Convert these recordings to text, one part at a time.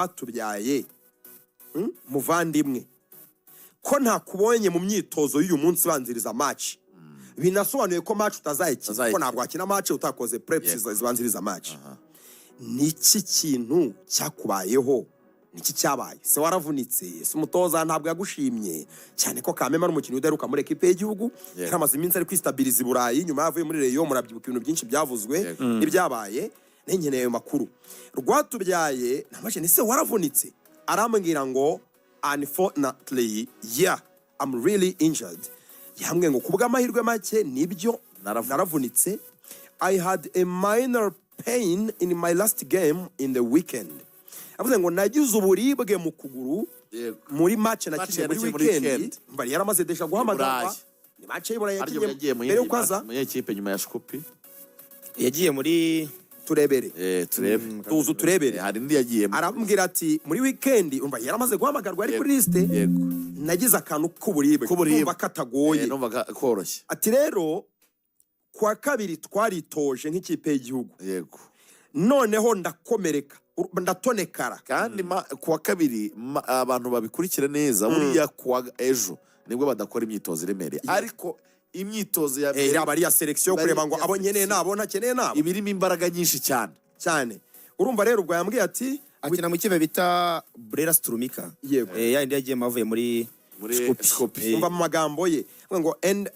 Rwatubyaye muvandimwe ko ntakubonye mu myitozo y'uyu munsi banziriza match binasobanuye ko match utazayikina ko ntabwo akina match utakoze preps zibanziriza match niki kintu cyakubayeho niki cyabaye se waravunitse se umutoza ntabwo yagushimye cyane ko Kamema n'umukinnyi udaruka muri equipe y'igihugu yaramaze iminsi ari kwistabiliza Burayi nyuma yavuye muri Rayon murabyibuka ibintu byinshi byavuzwe ibyabaye n'inkeneye ayo makuru Rwatubyaye namaje se waravunitse arambwira ngo unfortunately I'm really injured yambwiye ngo kubwa amahirwe make nibyo naravunitse I had a minor pain in my last game in the weekend avuze ngo nagize uburibwe mu kuguru muri match nakinnye muri weekend mbari yaramaze desha guhamagarwa ni match y'Iburayi yakinnye mbere yo kwaza mu equipe nyuma ya Shkupi yagiye muri turebere tuzu turebere hari ndi yagiye arambwira ati muri weekend umva yaramaze guhamagarwa ari kuri liste nagize akantu k'uburibwe kumva katagoye numva koroshye ati rero kwa kabiri twaritoje nk'ikipe y'igihugu noneho ndakomereka ndatonekara kandi kwa kabiri abantu babikurikire neza buriya kwa ejo nibwo badakora imyitozo iremereye ariko imyitozo ya bari ya selection kureba ngo abo nkeneye nabo ntakeneye nabo ibirimo imbaraga nyinshi cyane urumva rero ubwo yambwiye ati akina mu kibe bita Brera Strumika yandi yagiye mavuye muri Shkupi umva mu magambo ye ngo and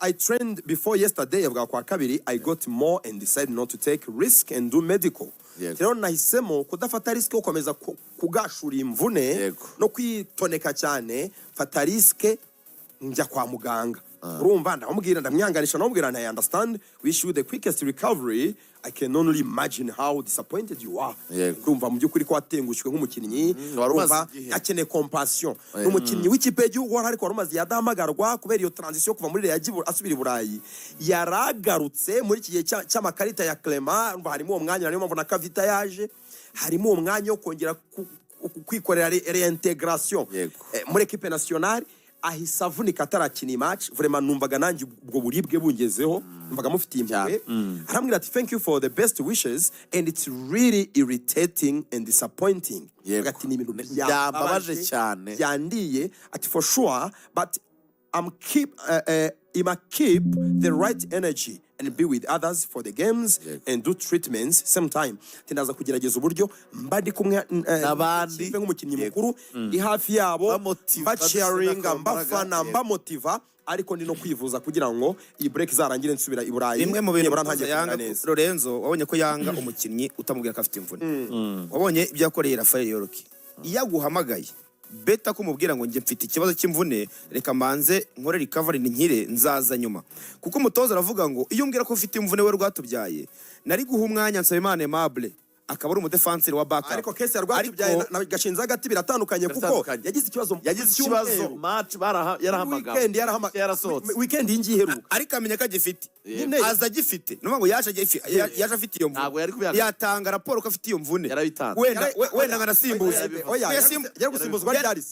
I trained before yesterday avuga kwa kabiri I got more and decided not to take risk and do medical rero nahisemo kudafata risk yo komeza kugashura imvune no kwitoneka cyane fata risk njya kwa muganga urumva ndamubwira ndamyanganisha namubwira I understand wish you the quickest recovery I can only imagine how disappointed you are urumva mu byukuri ko watengushwe nk'umukinnyi urumva akeneye compassion n'umukinnyi w'ikipe y'igihugu ariko warumaze yadahamagarwa kubera iyo transition kuva muri yagiye asubira i Burayi yaragarutse muri iki gihe cy'amakarita ya Clement urumva harimo uwo mwanya niyo mpamvu na Kavita yaje harimo uwo mwanya wo kongera kwikorera reintegration muri equipe nationale ahisa avunika atarakina match vraiment numvaga nanjye ubwo buribwe bungezeho numvaga mufitiye impuhwe arambwira ati thank you for the best wishes and it's really irritating and disappointing ati ni ibintu byambabaje cyane yandiye ati for sure but I'm keep the right energy and be with others for the games and do treatments same time tindaza kugerageza uburyo mbadi kumwe nabandi nk'umukinnyi mukuru ndi hafi yabo bacheeringa mbafana mbamotiva ariko ndi no kwivuza kugira ngo iyi break zarangire nsubira i Burayi imwe mu bintu yanga Lorenzo wabonye ko yanga umukinnyi utamubwira ko afite imvune wabonye ibyo yakoreye Rafael Yoroki iyaguhamagaye beta kumubwira ngo nje mfite ikibazo cy'imvune reka manze nkore recovery nkire nzaza nyuma kuko umutoza aravuga ngo iyo umbwira ko ufite imvune we Rwatubyaye nari guha umwanya Nsabimana Aimable akaba ari umudefenseur wa backup ariko kese ya Rwatubyaye na gashinza hagati biratandukanye kuko yagize ikibazo match yarahamagawe weekend yarasohotse weekend ingi heruka ariko amenya ko agifite aza gifite no ngo yaje afite iyo mvune yatanga raporo ko afite iyo mvune wenda nganasimbuza yari gusimbuzwa ryari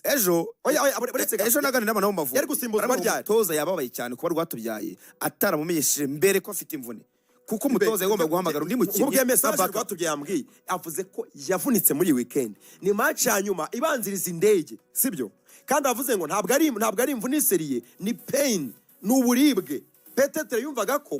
ejo nagane n'abana bo mavubi yari gusimbuzwa ryari toza yababaye cyane kuba Rwatubyaye ataramumenyesheje mbere ko afite imvune kuko umutoza yagomba guhamagara undi mukinnyi ubwo message Rwatubyaye yambwiye avuze ko yavunitse muri weekend ni match yanyuma ibanziriza indege sibyo kandi avuze ngo ntabwo ari imvune seriye ni pain n'uburibwe Petetre yumvaga ko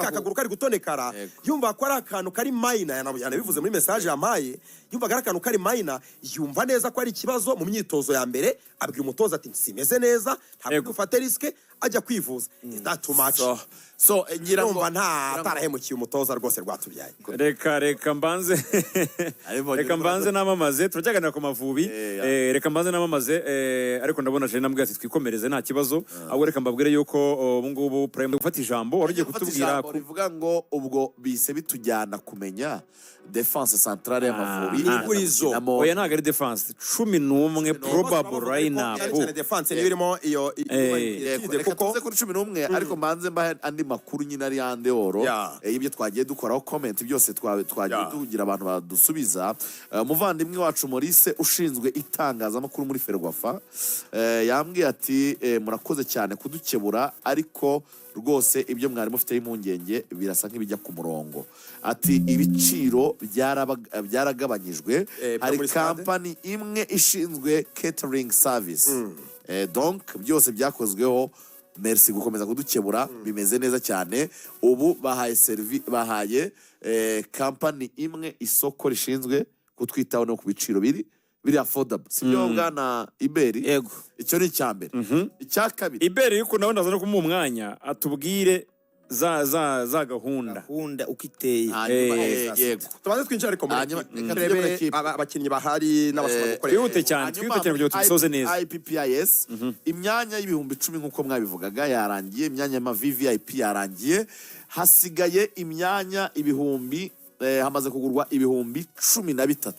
akaguru kari gutonekara yumva ko ari akantu kari minor yanabivuze muri message yamaye yumvaga ari akantu kari minor yumva neza ko ari ikibazo mu myitozo ya mbere abwira umutoza ati simeze neza ntabwo dufate risk ajya kwivuza is that too much so ngira ngo nta atarahemukiye umutoza rwose Rwatubyaye reka mbanze namamaze turajyaganira ku Mavubi reka mbanze namamaze ariko ndabona je nambwe ati twikomereze nta kibazo ahubwo reka mbabwire yuko ubu ngubu prime gufata ijambo warugiye kutubwira bivuga ngo ubwo bise bitujyana kumenya defense centrale y'Amavubi oya ntago ari defense 11 probable lineup defense nibirimo iyo kuko kuri 11 ariko manze mba andi makuru nyine ari yande oro ibyo twagiye dukoraho comment byose twagiye tugira abantu badusubiza muvandimwe wacu Maurice ushinzwe itangazamakuru muri Ferwafa yambwiye ati murakoze cyane kudukebura ariko rwose ibyo mwari mufite impungenge birasa nk'ibijya ku murongo. Ati ibiciro byaragabanyijwe, hari kampani imwe ishinzwe catering service. Donc byose byakozweho. Merci gukomeza kudukebura, bimeze neza cyane. Ubu bahaye kampani imwe isoko rishinzwe kutwitaho no ku biciro biri affordable. Sibyo bwana Iberi? Yego. Icyo ni icyambere. Icya kabiri, Iberi yuko nawe ndaza no kumuha umwanya atubwire za gahunda uko iteye. yego. tubanze twinjira ariko muri abakinnyi bahari n'abasaba gukorera. twihute cyane kugira ngo tubisoze neza. IPPIS imyanya y'ibihumbi 10 nkuko mwabivugaga yarangiye, imyanya y'ama VVIP yarangiye, hasigaye imyanya ibihumbi hamaze kugurwa ibihumbi 13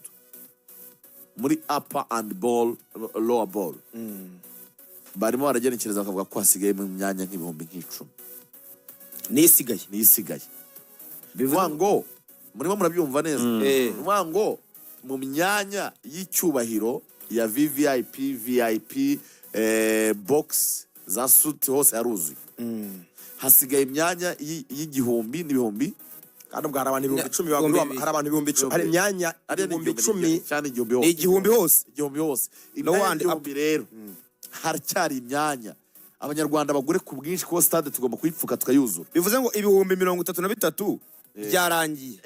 muri upper and ball lower ball. Barimo baragenekereza bakavuga ko hasigaye mu myanya nk'ibihumbi 10 nisigaye. Bivuga ngo murimo murabyumva neza. Bivuga ngo mu myanya y'icyubahiro ya VVIP, VIP, box za suit hose yaruzuye. Hasigaye imyanya y'igihumbi n'ibihumbi, kandi ubwo hari abantu ibihumbi 10 bagurwa, hari abantu ibihumbi 10, hari imyanya ibihumbi 10 cyane igihumbi hose. Igihumbi rero haracyari imyanya. Abanyarwanda bagure ku bwinshi ko stade tugomba kuyipfuka tukayuzura. Bivuze ngo ibihumbi 33 byarangiye.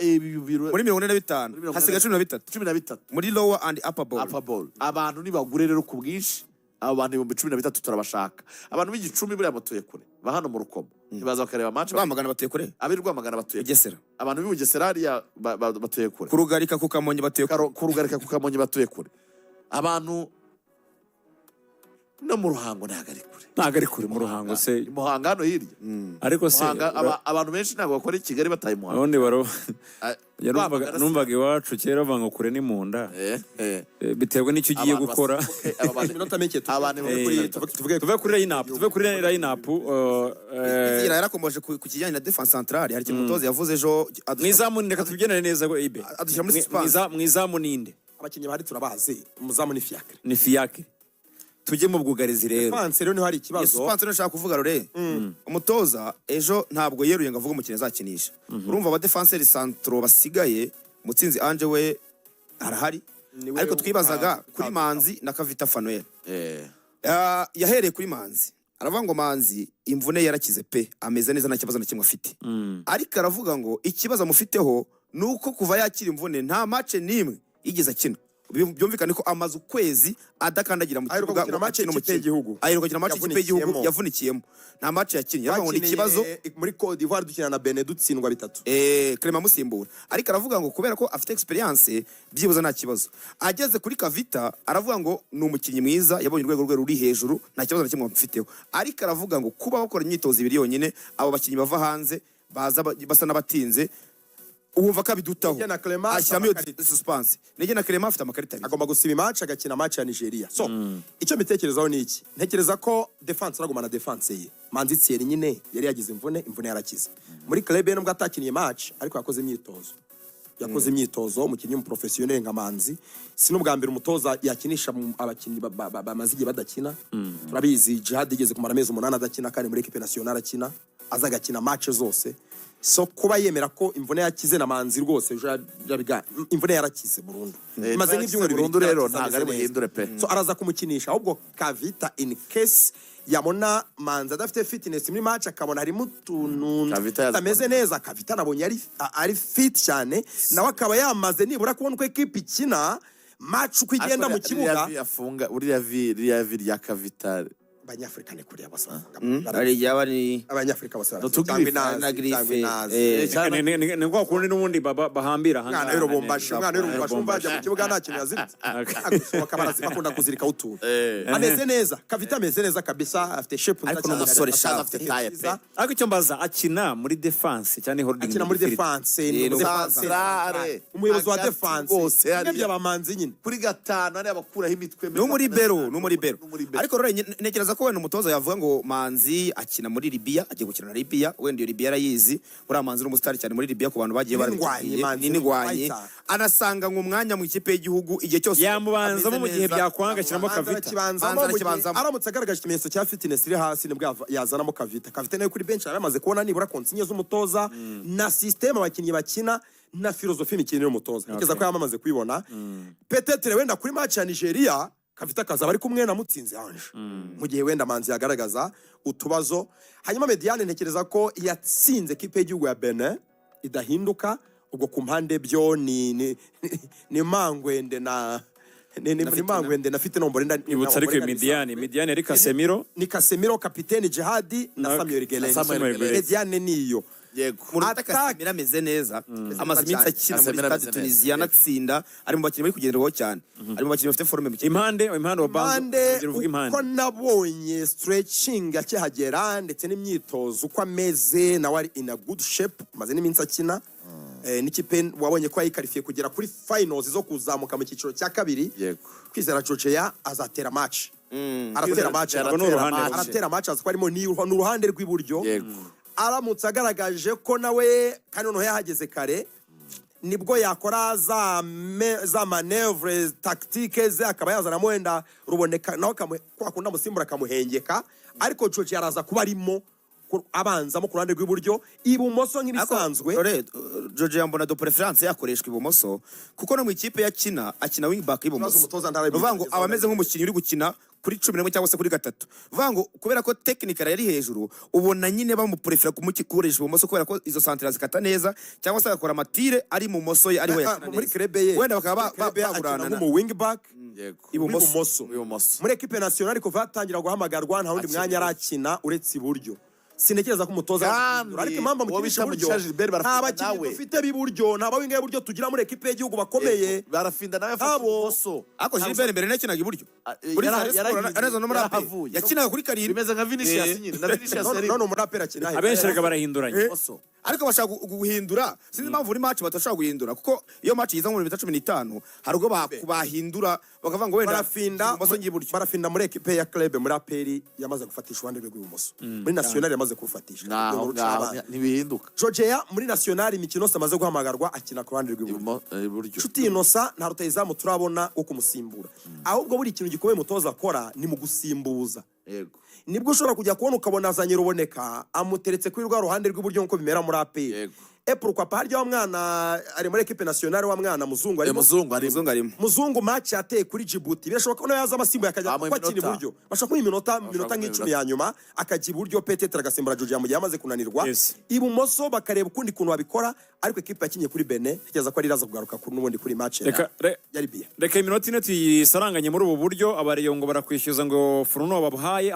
Muri 45 hasigaye 13 muri lower and upper ball. Abantu nibagure rero ku bwinshi, abantu ibihumbi 13 turabashaka. Abantu b'igicumbi buriya batuye kure, ba hano mu Rukomo ntibaza bakareba match. Rwamagana batuye kure, abiri Rwamagana batuye Bugesera, abantu b'Ubugesera hariya batuye kure, kurugarika ku Kamonyi batuye kure, abantu no mu Ruhango ntago ari kure mu Ruhango se Muhanga hano hirya. Ariko se abantu benshi ntabwo bakora i Kigali bataye Muhanga. Ubundi numvaga iwacu kera bavanga kure ni mu nda. Biterwa n'icyo ugiye gukora. Tuve kuri line-up. Yarakomeje ku kijyanye na defense centrale. Hari ikintu umutoza yavuze ejo. Mwizamu reka tubyinane neza go Ibe. Mwizamu ninde? Abakinnyi bahari turabazi. Umuzamu ni Fiacre. Tujye mu bwugarizi rero. Defense rero ni hari ikibazo. Defense rero nshaka kuvuga rore. Umutoza ejo ntabwo yeruye ngo avuge umukino azakinisha. Urumva aba defenseur centro basigaye, Mutsinzi Ange we arahari. Ariko twibazaga kuri Manzi na Kavita Fanuel. Yahereye kuri Manzi. Aravuga ngo Manzi imvune yarakize pe, ameze neza, nta kibazo na kimwe afite. Ariko aravuga ngo ikibazo amufiteho nuko kuva yakira imvune nta match nimwe yigeze akina. Byumvikane ko amaze ukwezi adakandagira mu kibuga mu match y'igihugu. Aheruka match y'igihugu yavunikiyemo. Nta match yakinnye. Aravuga ngo ni ikibazo muri Côte d'Ivoire dukina na Benin dutsindwa 3. Clement musimbura. Ariko aravuga ngo kubera ko afite experience byibuza nta kibazo. Ageze kuri Kavita aravuga ngo ni umukinnyi mwiza, yabonye urwego ruri hejuru, nta kibazo na kimwe amufiteho. Ariko aravuga ngo kuba bakora imyitozo ibiri yonyine, abo bakinnyi bava hanze baza basa n'abatinze, uwumva kabidutaho ashyiramo iyo suspense. Nige na Clement afite amakarita agomba gusiba match agakina match ya Nigeria. So icyo mbitekerezaho ni iki? Ntekereza ko defense aragumana defense ye. Manzi Thierry nyine yari yagize imvune yarakize. Muri club ye nubwo atakiniye match ariko yakoze imyitozo. Umukinnyi w'umuprofessionnel nka Manzi si n'ubwa mbere umutoza yakinisha abakinnyi bamaze igihe badakina. Turabizi Jihad igeze kumara amezi 8 adakina, kandi muri equipe nationale akina, azagakina match zose. So kuba yemera ko imvune yakize na Manzi rwose imvune yarakize burundu. Imaze nk'ibyumweru burundu rero ntago ari buhindure pe. So araza kumukinisha, ahubwo Kavita in case yabona Manzi adafite fitness muri match, akabona harimo utuntu ameze neza. Kavita nabonye ari fit cyane, nawe akaba yamaze nibura kubona ko equipe ikina match uko igenda mu kibuga. Yafunga uriya vi ya Kavita. Abanyafrika ni kuri abasanga. Ari yabari Abanyafrika basanga. Na grife. Ni kwa kundi n'ubundi bahambira hanga. Mwana y'urubombashe bajya mu kibuga nta kintu yaziritse. Agusohoka bakunda kuzirika utuntu. Ameze neza, Kavita ameze neza kabisa, afite shape nziza. Ariko n'umusore afite taye pe. Ariko icyo mbaza, akina muri defense cyane holding. Akina muri defense, umuyobozi wa defense bose by'abamanzi nyine. Kuri 5 ari abakuraho imitwe. No muri bero. Ariko rero ntekereza ko wenda umutoza yavuga ngo Manzi akina muri Libya, agiye gukina na Libya, wenda iyo Libya arayizi, buriya Manzi n'umusitari cyane muri Libya ku bantu bagiye n'ingwanye, anasanga ngo umwanya mu ikipe y'igihugu igihe cyose yamubanzamo mu gihe byakwanga ashyiramo Kavita. Aramutse agaragaje ikimenyetso cya fitness iri hasi nibwo yazanamo Kavita. Kavita nayo kuri bench yaramaze kubona nibura konsinye z'umutoza na system abakinnyi bakina na filozofi y'imikino y'umutoza. Nigeza ko yamamaze kwibona. Petetre wenda kuri match ya Nigeria Kavita kazaba ari kumwe na Mutsinzi Ange. Mu gihe wenda Manzi yagaragaza utubazo. Hanyuma Mediane ntekereza ko yatsinze kipe y'igihugu ya Benin idahinduka, ubwo ku mpande byo ni Mangwende na Mangwende na fite nombore nda ibutsa ariko Mediane ari Casemiro, ni Casemiro kapiteni Jihadi na Samuel Geleni. Mediane niyo yego Murata Casemiro ameze neza, amaze iminsi akina muri Stade Tunisia anatsinda, ari mu bakinnyi bari kugenderwaho cyane, ari mu bakinnyi bafite forme mike. Impande Obanzo ko nabonye stretching akihagera ndetse n'imyitozo uko ameze nawe ari in a good shape, maze n'iminsi akina. N'ikipe wabonye ko yayikarifiye kugera kuri finals zo kuzamuka mu cyiciro cya kabiri. Kwizera Georgia azatera match, aratera match aziko arimo ni uruhande rw'iburyo. Aramutse agaragaje ko nawe kandi noneho yahageze kare, nibwo yakora za manevre tactique ze, akaba yazanamo wenda Ruboneka nawe kwakunda musimbura akamuhengeka, ariko Georgia araza kuba arimo abanzamo ku ruhande rw'iburyo, ibumoso nk'ibisanzwe. Georgia mbona do preference yakoreshwa ibumoso kuko no mu ikipe akina wing back ibumoso. Uvuga ngo abameze nk'umukinnyi uri gukina kuri 11 cyangwa se kuri 3. Uvuga ngo kubera ko technical yari hejuru, ubona nyine bamuprefera kumukikoresha ibumoso kubera ko izo centrales zikata neza, cyangwa se agakora matire ari mu moso ye, ari we yakina muri krebe ye, wenda bakaba bagurana mu wing back ibumoso. Muri equipe nationale kuva atangira guhamagarwa nta wundi mwanya arakina uretse iburyo. Sinekeza ko umutoza ariko impamvu mu kibisha buryo nta bakinnyi dufite biburyo, nta bawinga y'uburyo tugira muri equipe y'igihugu bakomeye. Barafinda nawe afite ibumoso, ako Gilbert mbere nakinaga iburyo araza no muri avuye yakinaga kuri karindwi bimeze nka Vinicius nyine na Vinicius no muri apera akina abenshi rega barahinduranye, ariko bashaka guhindura. Sinzi impamvu uri match batashaka guhindura, kuko iyo match yiza mu 15 hari ubwo bahindura bakavuga ngo wenda barafinda muri equipe ya club muri aperi yamaze gufatisha uruhande rw'ibumoso, muri national yamaze kufatisha ntibihinduka. Georgia muri national imikino yose amaze guhamagarwa akina ku ruhande rw'iburyo. Nshuti Inosa nta rutayizamu turabona wo kumusimbura, ahubwo buri ikintu gikomeye mutoza akora ni mu gusimbuza. Nibwo ushobora kujya kubona ukabona azanye Ruboneka amuteretse kuri rwa ruhande rw'iburyo nko bimera muri AP. Pourquoi pas harya mwana ari muri equipe nationale wa mwana Muzungu arimo Muzungu match yateye kuri Djibouti, birashoboka ko yaza amasimbo yakajya kwakina iburyo, bashaka iminota nk'icumi ya nyuma akajya iburyo Petetre agasimbura Georgia mu gihe amaze kunanirwa. Ibumoso bakareba ukundi kuntu babikora, ariko equipe yakinye kuri Benin tegeza ko ari raza kugaruka kuri n'ubundi kuri match ya Libya. Reka iminota ine tuyisaranganye muri ubu buryo, abareyongo barakwishyuza ngo Fruno babuhaye.